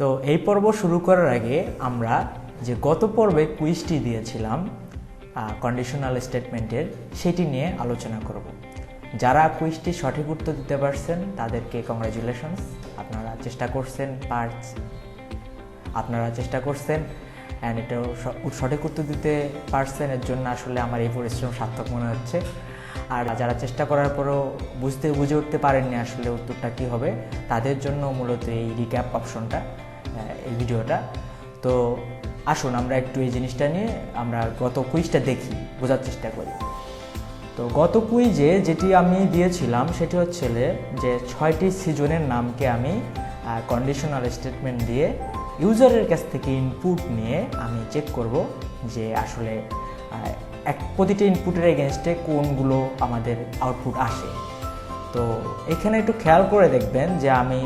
তো এই পর্ব শুরু করার আগে আমরা যে গত পর্বে কুইজটি দিয়েছিলাম কন্ডিশনাল স্টেটমেন্টের সেটি নিয়ে আলোচনা করব। যারা কুইজটি সঠিক উত্তর দিতে পারছেন তাদেরকে কংগ্রাচুলেশনস। আপনারা চেষ্টা করছেন অ্যান্ড এটাও সঠিক উত্তর দিতে পারছেন, এর জন্য আসলে আমার এই পরিশ্রম সার্থক মনে হচ্ছে। আর যারা চেষ্টা করার পরও বুঝে উঠতে পারেননি আসলে উত্তরটা কী হবে, তাদের জন্য মূলত এই রিক্যাপ অপশনটা, এই ভিডিওটা। তো আসুন আমরা একটু এই জিনিসটা নিয়ে আমরা গত কুইজটা দেখি, বোঝার চেষ্টা করি। তো গত কুইজে যেটি আমি দিয়েছিলাম সেটি হচ্ছে যে 6টি সিজনের নামকে আমি কন্ডিশনাল স্টেটমেন্ট দিয়ে ইউজারের কাছ থেকে ইনপুট নিয়ে আমি চেক করব যে আসলে প্রতিটি ইনপুটের এগেনস্টে কোনগুলো আমাদের আউটপুট আসে। তো এখানে একটু খেয়াল করে দেখবেন যে আমি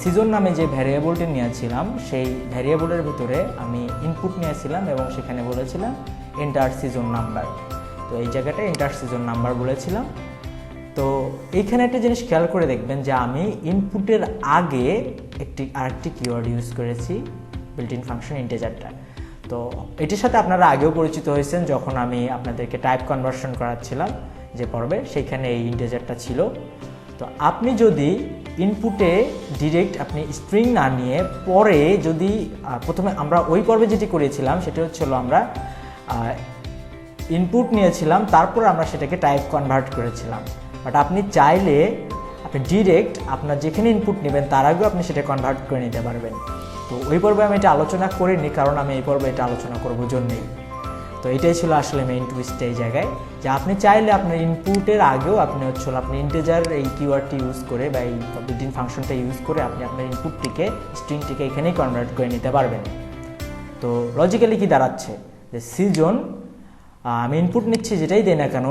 সিজন নামে যে ভ্যারিয়েবলটি নিয়েছিলাম সেই ভ্যারিয়েবলের ভিতরে আমি ইনপুট নিয়েছিলাম এবং সেখানে বলেছিলাম এন্টার সিজন নাম্বার। তো এই জায়গাটায় এন্টার সিজন নাম্বার বলেছিলাম। তো এইখানে একটা জিনিস খেয়াল করে দেখবেন যে আমি ইনপুটের আগে আরেকটি কিওয়ার্ড ইউজ করেছি, বিল্ট ইন ফাংশন ইন্টিজারটা। তো এটির সাথে আপনারা আগেও পরিচিত হয়েছেন যখন আমি আপনাদেরকে টাইপ কনভার্সন করাচ্ছিলাম যে পর্বে, সেইখানে এই ইন্টিজারটা ছিল। তো আপনি যদি ইনপুটে ডিরেক্ট আপনি স্ট্রিং না নিয়ে পরে যদি প্রথমে আমরা ওই পর্বে যেটি করেছিলাম সেটা হচ্ছিল আমরা ইনপুট নিয়েছিলাম, তারপর আমরা সেটাকে টাইপ কনভার্ট করেছিলাম। বাট আপনি চাইলে আপনি ডিরেক্ট আপনার যেখানে ইনপুট নেবেন তার আগেও আপনি সেটা কনভার্ট করে নিতে পারবেন। তো ওই পর্বে আমি এটা আলোচনা করিনি, কারণ আমি এই পর্বে এটা আলোচনা করব জন্যই। তো এটাই ছিল আসলে মেইন টুইস্ট এই জায়গায়, যে আপনি চাইলে আপনার ইনপুটের আগেও আপনি ইন্টিজার এই কিওয়ার্ডটি ইউজ করে বা এই বিল্ট ইন ফাংশনটা ইউজ করে আপনি আপনার ইনপুটটিকে স্ট্রিংটিকে এখানেই কনভার্ট করে নিতে পারবেন। তো লজিক্যালি কি দাঁড়াচ্ছে যে সিজন আমি ইনপুট নিচ্ছি যেটাই দেয় না কেন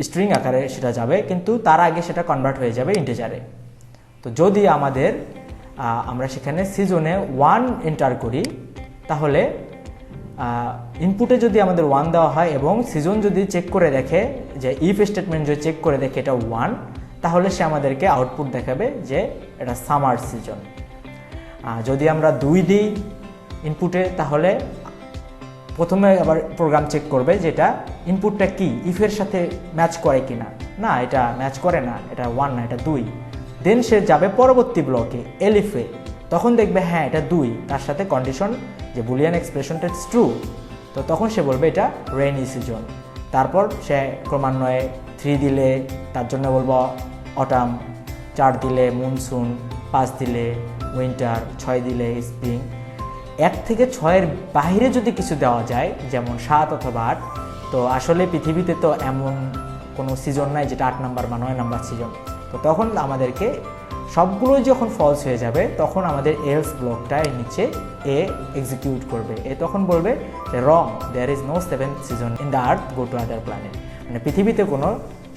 স্ট্রিং আকারে সেটা যাবে, কিন্তু তার আগে সেটা কনভার্ট হয়ে যাবে ইন্টিজারে। তো যদি আমরা সেখানে সিজনে 1 এন্টার করি, তাহলে ইনপুটে যদি আমাদের 1 দেওয়া হয় এবং সিজন যদি চেক করে দেখে যে ইফ স্টেটমেন্ট যদি চেক করে দেখে এটা 1, তাহলে সে আমাদেরকে আউটপুট দেখাবে যে এটা সামার সিজন। যদি আমরা 2 দিই ইনপুটে, তাহলে প্রথমে আবার প্রোগ্রাম চেক করবে যে এটা ইনপুটটা কি ইফের সাথে ম্যাচ করে কিনা। না, এটা ম্যাচ করে না, এটা 1 না, এটা 2। দেন সে যাবে পরবর্তী ব্লকে এলিফে, তখন দেখবে হ্যাঁ এটা 2, তার সাথে কন্ডিশন যে বুলিয়ান এক্সপ্রেশনটা ট্রু। তো তখন সে বলবে এটা রেইনি সিজন। তারপর সে ক্রমান্বয়ে 3 দিলে তার জন্য বলবো অটাম, 4 দিলে মনসুন, 5 দিলে উইন্টার, 6 দিলে স্প্রিং। 1 থেকে 6-এর বাইরে যদি কিছু দেওয়া যায় যেমন 7 অথবা 8, তো আসলে পৃথিবীতে তো এমন কোনো সিজন নাই যেটা 8 নাম্বার বা 9 নাম্বার সিজন। তো তখন আমাদেরকে সবগুলোই যখন ফলস হয়ে যাবে তখন আমাদের এলস ব্লকটা এর নিচে এ এক্সিকিউট করবে। এ তখন বলবে যে wrong, there is no 7th season in the earth, go to other planet. মানে পৃথিবীতে কোনো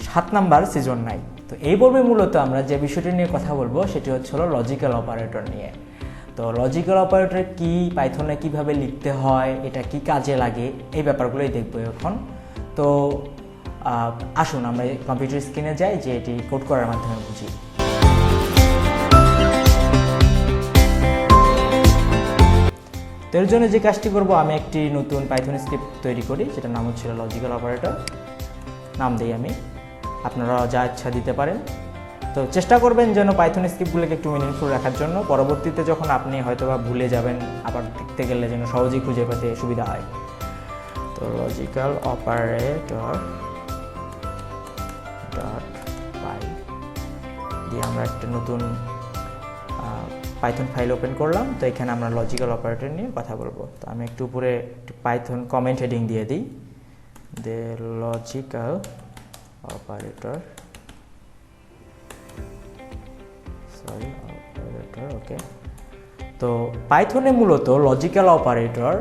7 নাম্বার সিজন নাই। তো এই পর্বে মূলত আমরা যে বিষয়টি নিয়ে কথা বলবো সেটি হচ্ছিল লজিক্যাল অপারেটর নিয়ে। তো লজিক্যাল অপারেটর কি, পাইথনে কিভাবে লিখতে হয়, এটা কি কাজে লাগে, এই ব্যাপারগুলোই দেখবো এখন। তো আসুন আমরা কম্পিউটার স্ক্রিনে যাই যে এটি কোড করার মাধ্যমে বুঝি। তো এর জন্য যে কাজটি করব, আমি একটি নতুন পাইথন স্ক্রিপ্ট তৈরি করি, যেটার নাম হচ্ছিল লজিক্যাল অপারেটর। নাম দিই আমি, আপনারা যা ইচ্ছা দিতে পারেন। তো চেষ্টা করবেন যেন পাইথন স্ক্রিপ্টগুলোকে একটু মিনিংফুল রাখার জন্য, পরবর্তীতে যখন আপনি হয়তোবা ভুলে যাবেন আবার দেখতে গেলে যেন সহজেই খুঁজে পেতে সুবিধা হয়। তো লজিক্যাল অপারেটর .py দিয়ে আমরা একটা নতুন পাইথন ফাইল ওপেন করলাম। তো এখানে আমরা লজিক্যাল অপারেটর নিয়ে কথা বলবো। তো আমি একটু উপরে পাইথন কমেন্ট হেডিং দিয়ে দিই, দে লজিক্যাল অপারেটর, ওকে। তো পাইথনে মূলত লজিক্যাল অপারেটর,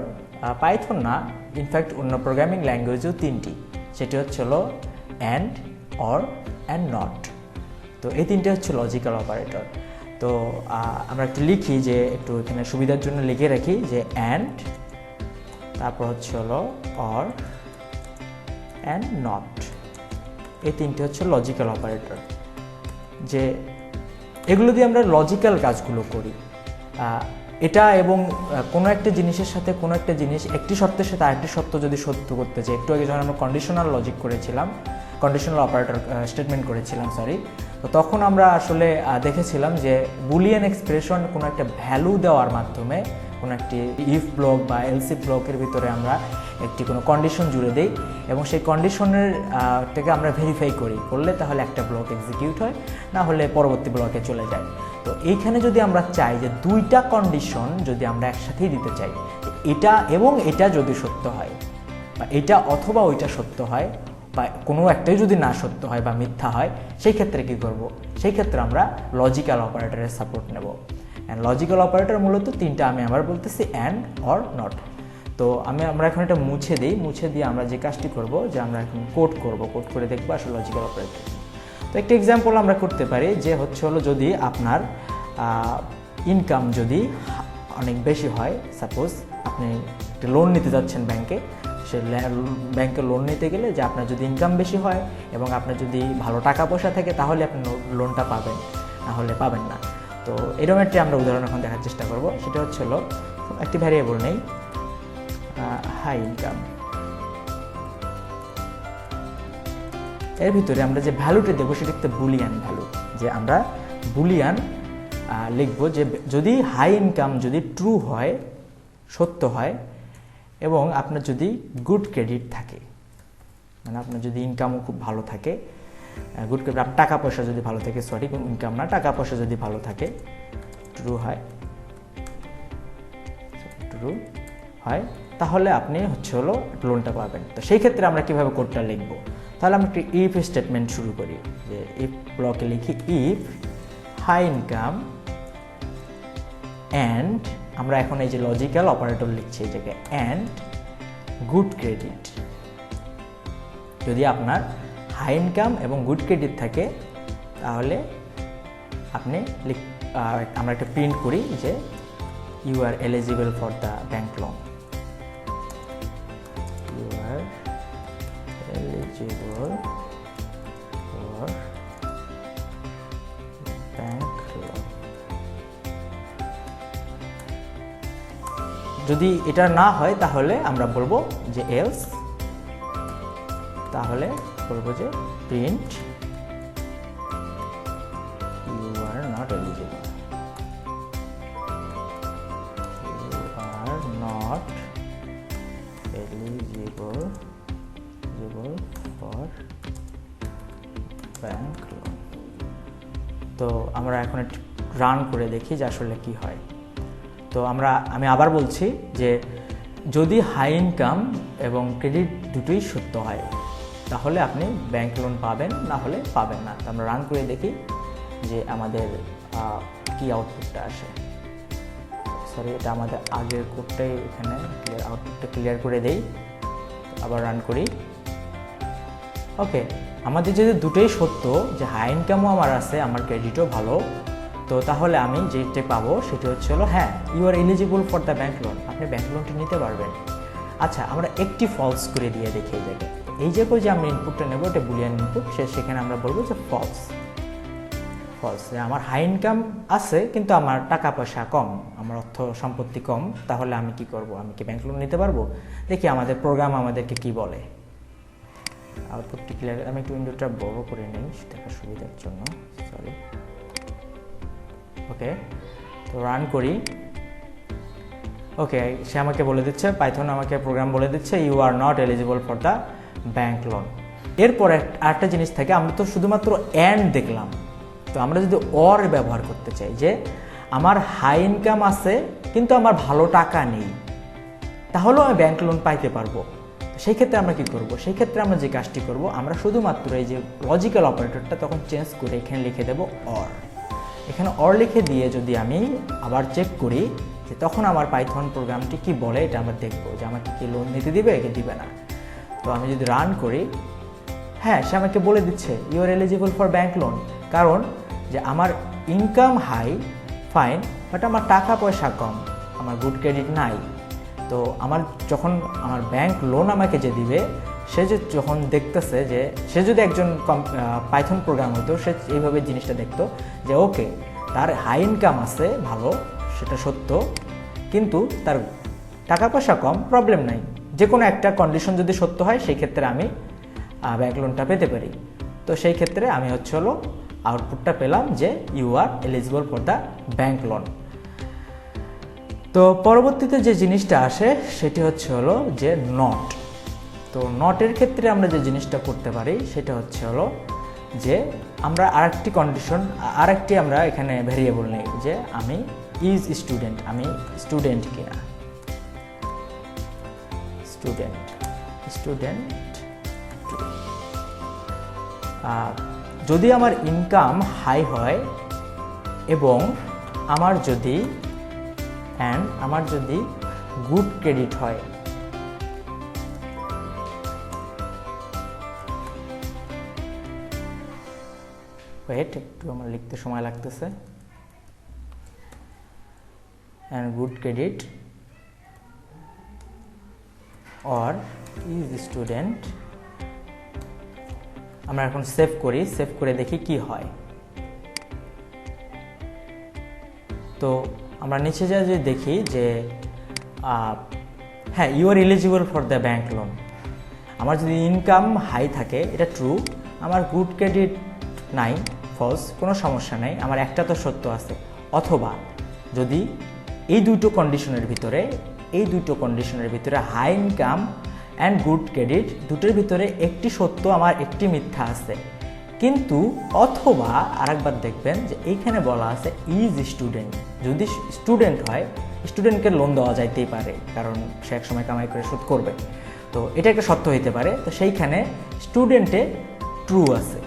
পাইথন না ইনফ্যাক্ট অন্য প্রোগ্রামিং ল্যাঙ্গুয়েজেও 3টি, সেটি হচ্ছিল অ্যান্ড, অর অ্যান্ড নট। তো এই 3টে হচ্ছে লজিক্যাল অপারেটর। তো আমরা একটু লিখি, যে একটু এখানে সুবিধার জন্য লিখে রাখি যে অ্যান্ড, তারপর হচ্ছে অর অ্যান্ড নট। এই 3টে হচ্ছে লজিক্যাল অপারেটর। যে এগুলো দিয়ে আমরা লজিক্যাল কাজগুলো করি। এটা এবং কোনো একটা জিনিসের সাথে কোনো একটা জিনিস একটি শর্তের সাথে আরেকটি শর্ত যদি সত্য করতে চাই, একটু আগে যখন আমরা কন্ডিশনাল লজিক করেছিলাম, কন্ডিশনাল অপারেটর স্টেটমেন্ট করেছিলাম তো তখন আমরা আসলে দেখেছিলাম যে বুলিয়ান এক্সপ্রেশন কোনো একটা ভ্যালু দেওয়ার মাধ্যমে কোনো একটি ইফ ব্লক বা এলসি ব্লকের ভিতরে আমরা একটি কোনো কন্ডিশন জুড়ে দেই এবং সেই কন্ডিশনের থেকে আমরা ভেরিফাই করলে তাহলে একটা ব্লক এক্সিকিউট হয়, না হলে পরবর্তী ব্লকে চলে যায়। তো এইখানে যদি আমরা চাই যে দুইটা কন্ডিশন যদি আমরা একসাথেই দিতে চাই, এটা এবং এটা যদি সত্য হয় বা এটা অথবা ওইটা সত্য হয় বা কোনো একটাই যদি না সত্য হয় বা মিথ্যা হয়, সেই ক্ষেত্রে কী করব? সেই ক্ষেত্রে আমরা লজিক্যাল অপারেটরের সাপোর্ট নেব। অ্যান্ড লজিক্যাল অপারেটর মূলত তিনটা, আমি আবার বলতেছি অ্যান্ড অর নট। তো আমরা এখন এটা মুছে দিয়ে আমরা যে কাজটি করব যে আমরা এখন কোড করে দেখবো আসলে লজিক্যাল অপারেটর। তো একটা এক্সাম্পল আমরা করতে পারি যে হলো যদি আপনার ইনকাম যদি অনেক বেশি হয়, সাপোজ আপনি একটা লোন নিতে যাচ্ছেন ব্যাংকে, সে ব্যাংকে লোন নিতে গেলে যে আপনার যদি ইনকাম বেশি হয় এবং আপনার যদি ভালো টাকা পয়সা থাকে তাহলে আপনি লোনটা পাবেন, না হলে পাবেন না। তো এরকম একটি আমরা উদাহরণ এখন দেখার চেষ্টা করব। সেটা হলো একটি ভ্যারিয়েবল নেই, হাই ইনকাম, এর ভিতরে আমরা যে ভ্যালুটা দেবো সেটা একটা বুলিয়ান ভ্যালু, যে আমরা বুলিয়ান লিখব যে যদি হাই ইনকাম যদি ট্রু হয়, সত্য হয়, এবং আপনার যদি গুড ক্রেডিট থাকে, মানে আপনার যদি ইনকামও খুব ভালো থাকে, গুড ক্রেডিট আপনার টাকা পয়সা যদি ভালো থাকে, সরি ইনকাম না, টাকা পয়সা যদি ভালো থাকে, ট্রু হয় তাহলে আপনি লোনটা পাবেন। তো সেই ক্ষেত্রে আমরা কিভাবে কোডটা লিখব? তাহলে আমরা একটি ইফ স্টেটমেন্ট শুরু করি, যে ইফ ব্লকে লিখি ইফ হাই ইনকাম অ্যান্ড, আমরা এখন এই যে লজিক্যাল অপারেটর লিখছি এই জায়গায়, অ্যান্ড গুড ক্রেডিট। যদি আপনার হাই ইনকাম এবং গুড ক্রেডিট থাকে তাহলে আপনি আমরা একটা প্রিন্ট করি যে you are eligible for the bank loan, you are eligible for bank loan. যদি এটা না হয় তাহলে আমরা বলবো যে এলস, তাহলে বলবো যে print you are not eligible, you are not eligible for bank loan. তো আমরা এখন রান করে দেখি যে আসলে কি হয়। তো আমি আবার বলছি যে যদি হাই ইনকাম এবং ক্রেডিট দুটোই সত্য হয় তাহলে আপনি ব্যাংক লোন পাবেন, না হলে পাবেন না। তো আমরা রান করে দেখি যে আমাদের কি আউটপুটটা আসে। সরি, এটা আমাদের আগের কোডটাই এখানে আউটপুটটা ক্লিয়ার করে দেই, আবার রান করি। ওকে, আমাদের যদি দুটোই সত্য, যে হাই ইনকামও আমার আছে, আমার ক্রেডিটও ভালো, তো তাহলে আমি যেটা পাবো সেটা হলো হ্যাঁ, you are eligible for the bank loan, আপনি ব্যাংক লোনটি নিতে পারবেন। আচ্ছা, আমরা একটি ফলস করে দিয়ে দেখি এই জায়গায়। এই যে আমরা ইনপুটটা নেব, এটা বুলিয়ান ইনপুট, সেখানে আমরা বলবো যে ফলস, যে আমার হাই ইনকাম আছে কিন্তু আমার টাকা পয়সা কম, আমার অর্থ সম্পত্তি কম, তাহলে আমি কি করব? আমি কি ব্যাংক লোন নিতে পারবো? দেখি আমাদের প্রোগ্রাম আমাদেরকে কি বলে। আউটপুটটি ক্লিয়ার, আমি একটু উইন্ডোটা বড় করে নিই দেখার সুবিধার জন্য, সরি। ওকে, তো রান করি। ওকে, সে আমাকে বলে দিচ্ছে, পাইথন আমাকে প্রোগ্রাম বলে দিচ্ছে you are not eligible for the bank loan. এরপর আরেকটা জিনিস থাকে, আমরা তো শুধুমাত্র অ্যান্ড দেখলাম, তো আমরা যদি অর ব্যবহার করতে চাই, যে আমার হাই ইনকাম আছে কিন্তু আমার ভালো টাকা নেই, তাহলেও আমি ব্যাংক লোন পাইতে পারবো। সেই ক্ষেত্রে আমরা কি করব? সেই ক্ষেত্রে আমরা যে কাজটি করব, আমরা শুধুমাত্র এই যে লজিক্যাল অপারেটরটা তখন চেঞ্জ করে এখানে লিখে দেব অর। এখানে অর লিখে দিয়ে যদি আমি আবার চেক করি যে তখন আমার পাইথন প্রোগ্রামটি কি বলে, এটা আমরা দেখবো যে আমাকে কি লোন নিতে দিবে কি দিবে না। তো আমি যদি রান করি, হ্যাঁ, সে আমাকে বলে দিচ্ছে you are eligible for bank loan, কারণ যে আমার ইনকাম হাই, ফাইন, বাট আমার টাকা পয়সা কম, আমার গুড ক্রেডিট নাই। তো যখন আমার ব্যাংক লোন আমাকে যে দিবে, সে যখন দেখতেছে যে সে যদি একজন পাইথন প্রোগ্রাম হতো, সে এইভাবে জিনিসটা দেখতো যে ওকে, তার হাই ইনকাম আছে ভালো, সেটা সত্য, কিন্তু তার টাকা পয়সা কম, প্রবলেম নাই। যে কোনো একটা কন্ডিশন যদি সত্য হয় সেই ক্ষেত্রে আমি ব্যাংক লোনটা পেতে পারি। তো সেই ক্ষেত্রে আমি আউটপুটটা পেলাম যে you are eligible for the bank loan. তো পরবর্তীতে যে জিনিসটা আসে সেটি যে নট। তো নটের ক্ষেত্রে আমরা যে জিনিসটা করতে পারি সেটা যে আমরা আরেকটি কন্ডিশন, আমরা এখানে ভেরিয়েবল নেই যে আমি ইজ স্টুডেন্ট, আমি স্টুডেন্ট কিনা, স্টুডেন্ট। যদি আমার ইনকাম হাই হয় এবং আমার যদি গুড ক্রেডিট হয়, একটু আমার লিখতে সময় লাগতেছে, and good credit or is student। আমরা এখন সেভ করে দেখি কি হয়। তো আমরা নিচে যা যে দেখি যে হ্যাঁ, you are eligible for the bank loan. আমার যদি ইনকাম হাই থাকে, এটা ট্রু। আমার গুড ক্রেডিট নাই, ফলস, কোনো সমস্যা নাই, আমার একটা তো সত্য আছে। অথবা যদি এই দুটো কন্ডিশনের ভিতরে high income and good credit দুটোর ভিতরে একটি সত্য, আমার একটি মিথ্যা আছে। কিন্তু অথবা আরেকবার দেখবেন যে এইখানে বলা আছে ইজ স্টুডেন্ট। যদি স্টুডেন্ট হয়, স্টুডেন্টকে লোন দেওয়া যাইতেই পারে, কারণ সে এক সময় কামাই করে শোধ করবে। তো এটা একটা সত্য হইতে পারে। তো সেইখানে স্টুডেন্টে ট্রু আছে।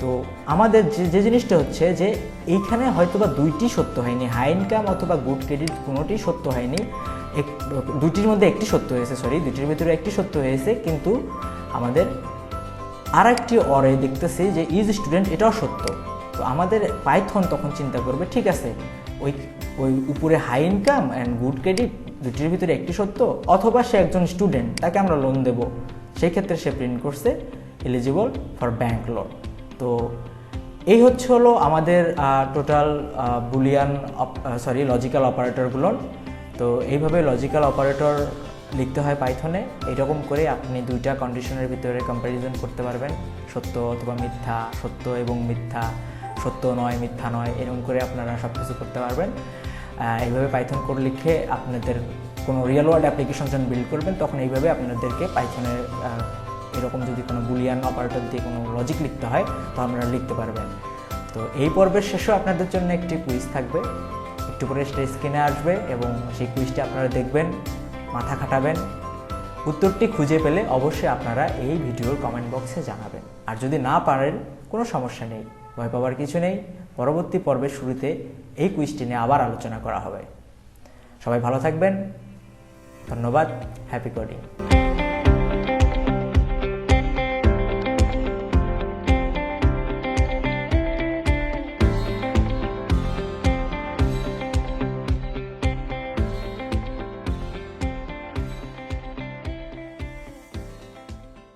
তো আমাদের যে জিনিসটা যে এইখানে হয়তোবা দুইটি সত্য হয়নি, হাই ইনকাম অথবা গুড ক্রেডিট কোনোটি সত্য হয়নি, দুইটির মধ্যে একটি সত্য হয়েছে, দুইটির ভিতরে একটি সত্য হয়েছে, কিন্তু আমাদের আরেকটি অরে দেখতেছি যে ইজ স্টুডেন্ট, এটাও সত্য। তো আমাদের পাইথন তখন চিন্তা করবে, ঠিক আছে, ওই উপরে high income and good credit দুটির ভিতরে একটি সত্য, অথবা সে একজন স্টুডেন্ট, তাকে আমরা লোন দেব। সেই ক্ষেত্রে সে প্রিন্ট করছে এলিজিবল ফর ব্যাংক লোন। তো এই হলো আমাদের টোটাল বুলিয়ান লজিক্যাল অপারেটরগুলো। তো এইভাবে লজিক্যাল অপারেটর লিখতে হয় পাইথনে। এরকম করে আপনি দুইটা কন্ডিশনের ভিতরে কম্প্যারিজন করতে পারবেন, সত্য অথবা মিথ্যা, সত্য এবং মিথ্যা, সত্য নয় মিথ্যা নয়, এরকম করে আপনারা সব কিছু করতে পারবেন। এইভাবে পাইথন কোড লিখে আপনাদের কোনো রিয়েল ওয়ার্ল্ড অ্যাপ্লিকেশন যখন বিল্ড করবেন, তখন এইভাবে আপনাদেরকে পাইথনের এরকম যদি কোনো বুলিয়ান অপারেটর দিয়ে কোনো লজিক লিখতে হয় তো আপনারা লিখতে পারবেন। তো এই পর্বের শেষেও আপনাদের জন্য একটি কুইজ থাকবে, একটু পরে স্ক্রিনে আসবে এবং সেই কুইজটি আপনারা দেখবেন, মাথা খাটাবেন। উত্তরটি খুঁজে পেলে অবশ্যই আপনারা এই ভিডিওর কমেন্ট বক্সে জানাবেন। আর যদি না পারেন, কোনো সমস্যা নেই, ভয় পাওয়ার কিছু নেই। পরবর্তী পর্বের শুরুতে এই কুইজটি নিয়ে আবার আলোচনা করা হবে। সবাই ভালো থাকবেন, ধন্যবাদ, হ্যাপি কোডিং।